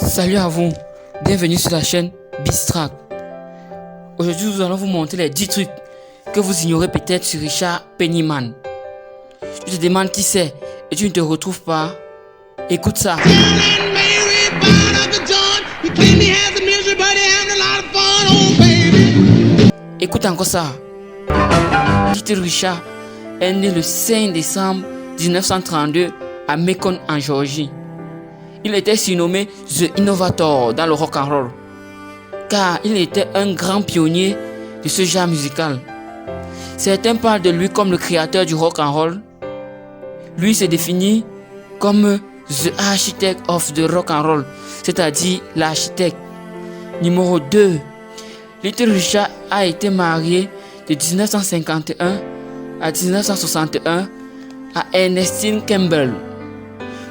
Salut à vous, bienvenue sur la chaîne Bistrack. Aujourd'hui nous allons vous montrer les 10 trucs que vous ignorez peut-être sur Richard Penniman. Tu te demandes qui c'est et tu ne te retrouves pas. Écoute ça. Écoute encore ça. Little Richard est né le 5 décembre 1932 à Macon en Géorgie. Il était surnommé The Innovator dans le rock and roll, car il était un grand pionnier de ce genre musical. Certains parlent de lui comme le créateur du rock and roll. Lui se définit comme The Architect of the Rock and Roll, c'est-à-dire l'architecte. Numéro 2. Little Richard a été marié de 1951 à 1961 à Ernestine Campbell.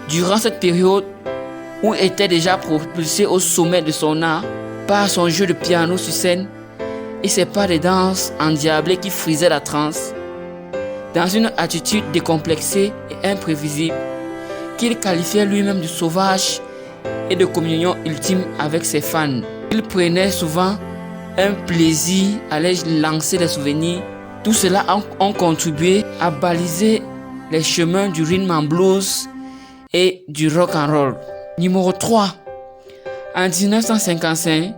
Durant cette période, où était déjà propulsé au sommet de son art par son jeu de piano sur scène et ses pas de danse endiablés qui frisaient la transe, dans une attitude décomplexée et imprévisible qu'il qualifiait lui-même de sauvage et de communion ultime avec ses fans. Il prenait souvent un plaisir à les lancer des souvenirs. Tout cela a contribué à baliser les chemins du rhythm and blues et du rock and roll. Numéro 3. En 1955,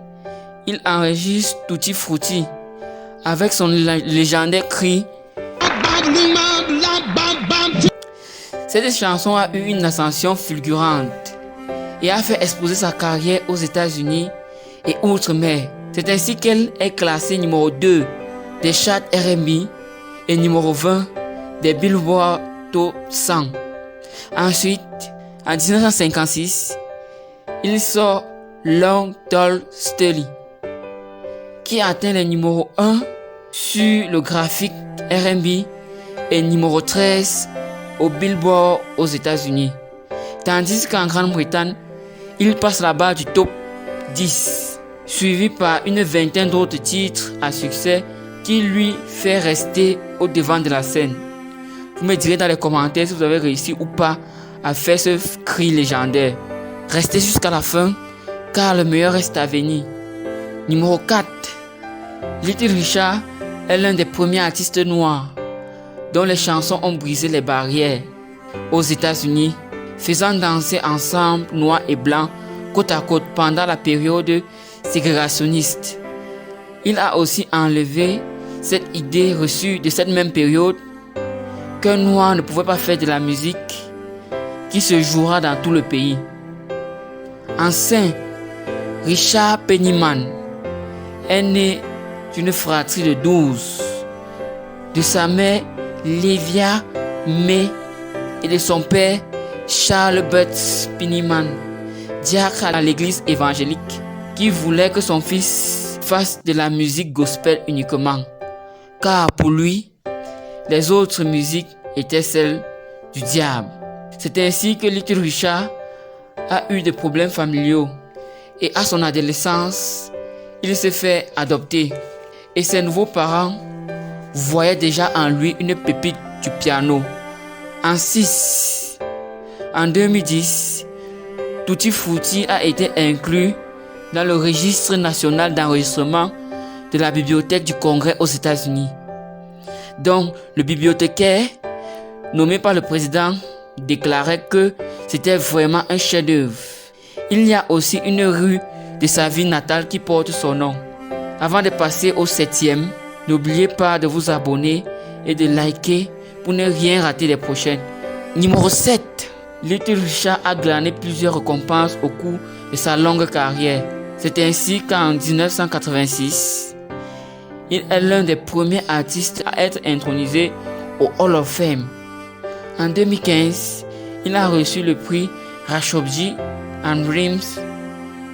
il enregistre Tutti Frutti avec son légendaire cri. Cette chanson a eu une ascension fulgurante et a fait exploser sa carrière aux États-Unis et outre-mer. C'est ainsi qu'elle est classée numéro 2 des charts R&B et numéro 20 des Billboard Top 100. Ensuite, en 1956, il sort Long Tall Story, qui atteint le numéro 1 sur le graphique R&B et numéro 13 au Billboard aux États-Unis. Tandis qu'en Grande-Bretagne, il passe la barre du top 10, suivi par une vingtaine d'autres titres à succès qui lui fait rester au devant de la scène. Vous me direz dans les commentaires si vous avez réussi ou pas à faire ce cri légendaire. Restez jusqu'à la fin, car le meilleur reste à venir. Numéro 4. Little Richard est l'un des premiers artistes noirs dont les chansons ont brisé les barrières aux États-Unis, faisant danser ensemble noirs et blancs côte à côte pendant la période ségrégationniste. Il a aussi enlevé cette idée reçue de cette même période qu'un noir ne pouvait pas faire de la musique qui se jouera dans tout le pays. Enfin, Richard Penniman est né d'une fratrie de 12, de sa mère Lévia May et de son père Charles Butts Penniman, diacre à l'église évangélique, qui voulait que son fils fasse de la musique gospel uniquement, car pour lui, les autres musiques étaient celles du diable. C'est ainsi que Little Richard a eu des problèmes familiaux et à son adolescence, il se fait adopter et ses nouveaux parents voyaient déjà en lui une pépite du piano. En 2010, Tutti Frutti a été inclus dans le registre national d'enregistrement de la Bibliothèque du Congrès aux États-Unis. Donc, le bibliothécaire, nommé par le président, déclarait que c'était vraiment un chef-d'œuvre. Il y a aussi une rue de sa ville natale qui porte son nom. Avant de passer au 7e, n'oubliez pas de vous abonner et de liker pour ne rien rater des prochaines. Numéro 7. Little Richard a glané plusieurs récompenses au cours de sa longue carrière. C'est ainsi qu'en 1986, il est l'un des premiers artistes à être intronisé au Hall of Fame. En 2015, il a reçu le prix Rashobji and Rims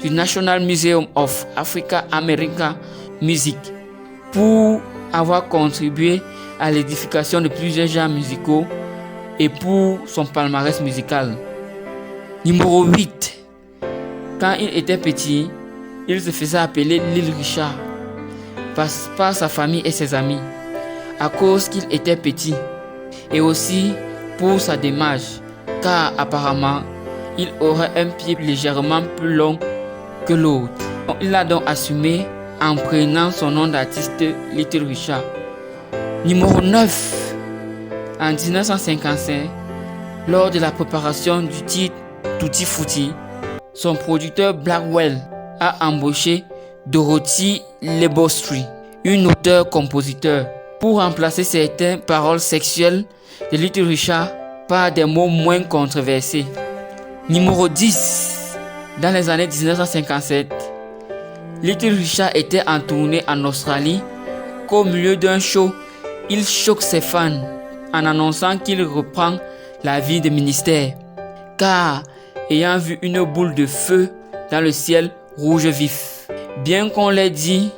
du National Museum of African-American Music pour avoir contribué à l'édification de plusieurs genres musicaux et pour son palmarès musical. Numéro 8. Quand il était petit, il se faisait appeler Little Richard par sa famille et ses amis à cause qu'il était petit et aussi pour sa démarche, car apparemment il aurait un pied légèrement plus long que l'autre. Il l'a donc assumé en prenant son nom d'artiste Little Richard. Numéro 9. En 1955, lors de la préparation du titre Tutti Frutti, son producteur Blackwell a embauché Dorothy Lebostry, une auteure-compositeur, pour remplacer certaines paroles sexuelles de Little Richard par des mots moins controversés. Numéro 10. Dans les années 1957, Little Richard était en tournée en Australie qu'au milieu d'un show, il choque ses fans en annonçant qu'il reprend la vie de ministère, car ayant vu une boule de feu dans le ciel rouge vif. Bien qu'on l'ait dit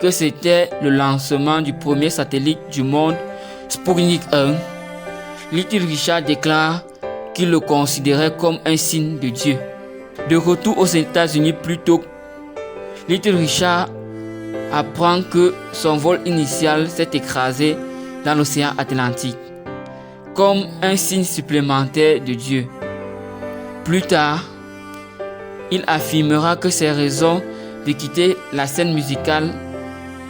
que c'était le lancement du premier satellite du monde, Sputnik 1, Little Richard déclare qu'il le considérait comme un signe de Dieu. De retour aux États-Unis plus tôt, Little Richard apprend que son vol initial s'est écrasé dans l'océan Atlantique, comme un signe supplémentaire de Dieu. Plus tard, il affirmera que ses raisons de quitter la scène musicale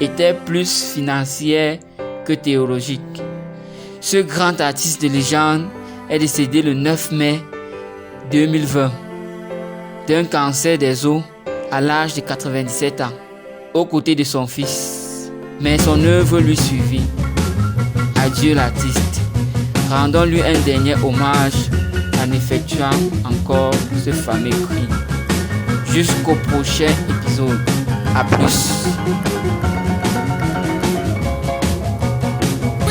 étaient plus financières que théologiques. Ce grand artiste de légende est décédé le 9 mai 2020 d'un cancer des os à l'âge de 97 ans, aux côtés de son fils. Mais son œuvre lui suivit. Adieu l'artiste. Rendons-lui un dernier hommage en effectuant encore ce fameux cri. Jusqu'au prochain épisode. A plus.